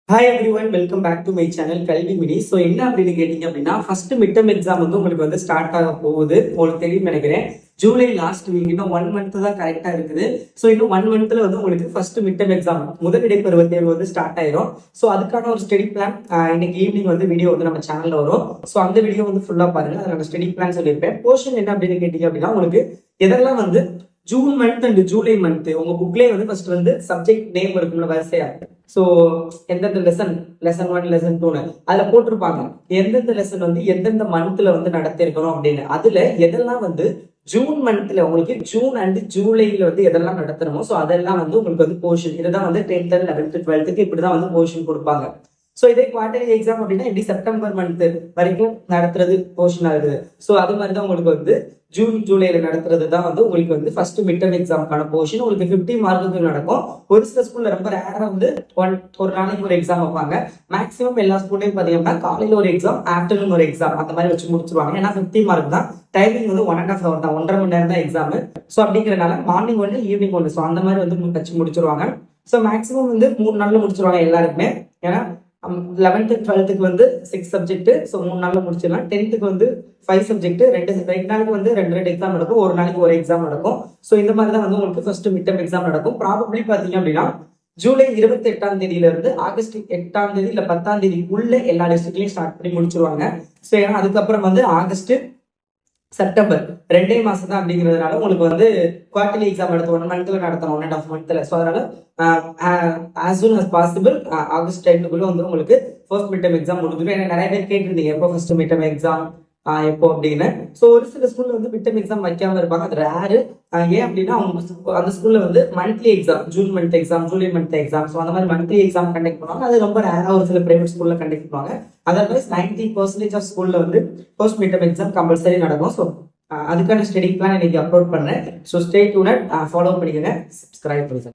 Hi everyone, welcome back to my channel Kalvi mini. So என்ன அப்படின்னு கேட்டீங்க அப்படின்னா, ஃபர்ஸ்ட் மிட் டர்ம் எக்ஸாம் வந்து உங்களுக்கு வந்து ஸ்டார்ட் ஆக போகுது. உங்களுக்கு தெரியும் நினைக்கிறேன். ஜூலை லாஸ்ட் வீக், இன்னும் 1 மந்த் தான் கரெக்டா இருக்குது. ஸோ இன்னும் 1 மந்த்ல வந்து உங்களுக்கு ஃபர்ஸ்ட் மிட் டர்ம் எக்ஸாம் முதலிடை பருவத் தேர்வு வந்து ஸ்டார்ட் ஆயிரும். ஸோ அதுக்கான ஒரு ஸ்டடி பிளான் இன்னைக்கு ஈவினிங் வந்து வீடியோ வந்து நம்ம சேனல்ல வரும். ஸோ அந்த வீடியோ வந்து ஃபுல்லா பாருங்க. அதோட ஸ்டடி பிளான் சொல்லியிருப்பேன். போர்ஷன் என்ன அப்படின்னு கேட்டீங்க அப்படின்னா, உங்களுக்கு எதெல்லாம் வந்து June month and July month உங்க புக்லேயே வந்து ஃபர்ஸ்ட் வந்து சப்ஜெக்ட் நேம் இருக்கும்ல வரிசையா. ஸோ எந்தெந்த லெசன் 1 லெசன் 2 அதுல போட்டிருப்பாங்க எந்தெந்த லெசன் வந்து எந்தெந்த மந்த்ல வந்து நடத்திருக்கணும் அப்படின்னு. அதுல எதெல்லாம் வந்து ஜூன் மந்த்ல உங்களுக்கு ஜூன் அண்ட் ஜூலைல வந்து எதெல்லாம் நடத்தணுமோ ஸோ அதெல்லாம் வந்து உங்களுக்கு வந்து போர்ஷன். இதுதான் வந்து 10th 11th 12th இப்படிதான் வந்து போர்ஷன் கொடுப்பாங்க. ஸோ இதே குவார்டர்லி எக்ஸாம் அப்படின்னா எப்படி செப்டம்பர் மந்த் வரைக்கும் நடத்துறது போர்ஷன் ஆகுது. ஸோ அது மாதிரி தான் உங்களுக்கு வந்து ஜூன் ஜூலைல நடத்துறது தான் வந்து உங்களுக்கு வந்து ஃபர்ஸ்ட் மிட் டர்ம் எக்ஸாமுக்கான போர்ஷன். உங்களுக்கு 50 மார்க்குக்கு நடக்கும். ஒரு சில ஸ்கூல்ல ரொம்ப ரேரா வந்து ஒரு நாளைக்கு ஒரு எக்ஸாம் வைப்பாங்க. மேக்ஸிமம் எல்லா ஸ்கூல்லையும் பாத்தீங்கன்னா காலையில ஒரு எக்ஸாம், ஆஃப்டர்நூன் ஒரு எக்ஸாம் அந்த மாதிரி வச்சு முடிச்சிருவாங்க. ஏன்னா 50 மார்க் தான். டைமிங் வந்து 1.5 hour தான், 1.5 மணி நேரம் தான் எக்ஸாம். ஸோ அப்படிங்கிறனால மார்னிங் ஒன்று ஈவினிங் ஒன்று, ஸோ அந்த மாதிரி வந்து வச்சு முடிச்சிருவாங்க. ஸோ மேக்ஸிமம் வந்து 3 நாள்ல முடிச்சிருவாங்க எல்லாருக்குமே. ஏன்னா 11th 12th வந்து 6 சப்ஜெக்ட், ஸோ 3 நாள்ல முடிச்சிடலாம். 10th வந்து 5 சப்ஜெக்ட், 2 நாளைக்கு வந்து 2 எக்ஸாம் நடக்கும், ஒரு நாளைக்கு ஒரு எக்ஸாம் நடக்கும். ஸோ இந்த மாதிரி தான் வந்து உங்களுக்கு ஃபர்ஸ்ட் மிட் டர்ம் எக்ஸாம் நடக்கும். ப்ராபப்ளி பாத்தீங்க அப்படின்னா ஜூலை 28ஆம் தேதியில இருந்து ஆகஸ்ட் 8ஆம் தேதி இல்ல 10ஆம் தேதிக்குள்ள எல்லா டிஸ்ட்ரிக்ட்லயும் ஸ்டார்ட் பண்ணி முடிச்சிருவாங்க. ஸோ ஏன்னா அதுக்கப்புறம் வந்து ஆகஸ்ட் செப்டம்பர் 2 மாசம் தான் அப்படிங்கிறதுனால உங்களுக்கு வந்து குவார்டர்லி எக்ஸாம் எடுத்து 1 மந்த்ல நடத்தணும், 1.5 மந்த்ல. ஸோ அதனால as soon as possible August 10க்குள்ள வந்து உங்களுக்கு ஃபர்ஸ்ட் மிட் டர்ம் எக்ஸாம் முடிஞ்சிடும். ஏன்னா நிறைய பேர் கேட்டிருந்தீங்க எப்போ ஃபர்ஸ்ட் மிட் டர்ம் எக்ஸாம் எப்போ அப்படின்னு. ஸோ ஒரு சில ஸ்கூல்ல வந்து மிட் டர்ம் எக்ஸாம் வைக்காம இருப்பாங்க, அது ரேரு. ஏன் அப்படின்னா அவங்க அந்த ஸ்கூல்ல வந்து monthly exam, June month exam, July month exam, so அந்த மாதிரி மந்த்லி எக்ஸாம் கண்டக்ட் பண்ணுவாங்க. அது ரொம்ப ரேரா ஒரு சில பிரைவேட் ஸ்கூல்ல கண்டக்ட் பண்ணுவாங்க. அதர்வைஸ் 90% ஆஃப் ஸ்கூல்ல வந்து first mid term exam compulsory நடக்கும். ஸோ அதுக்கான ஸ்டடி பிளான் இன்னைக்கு அப்லோட் பண்ணேன். ஸோ ஸ்டே டியூன்ட், ஃபாலோ பண்ணிக்கங்க, சப்ஸ்கிரைப் பண்ணுங்க.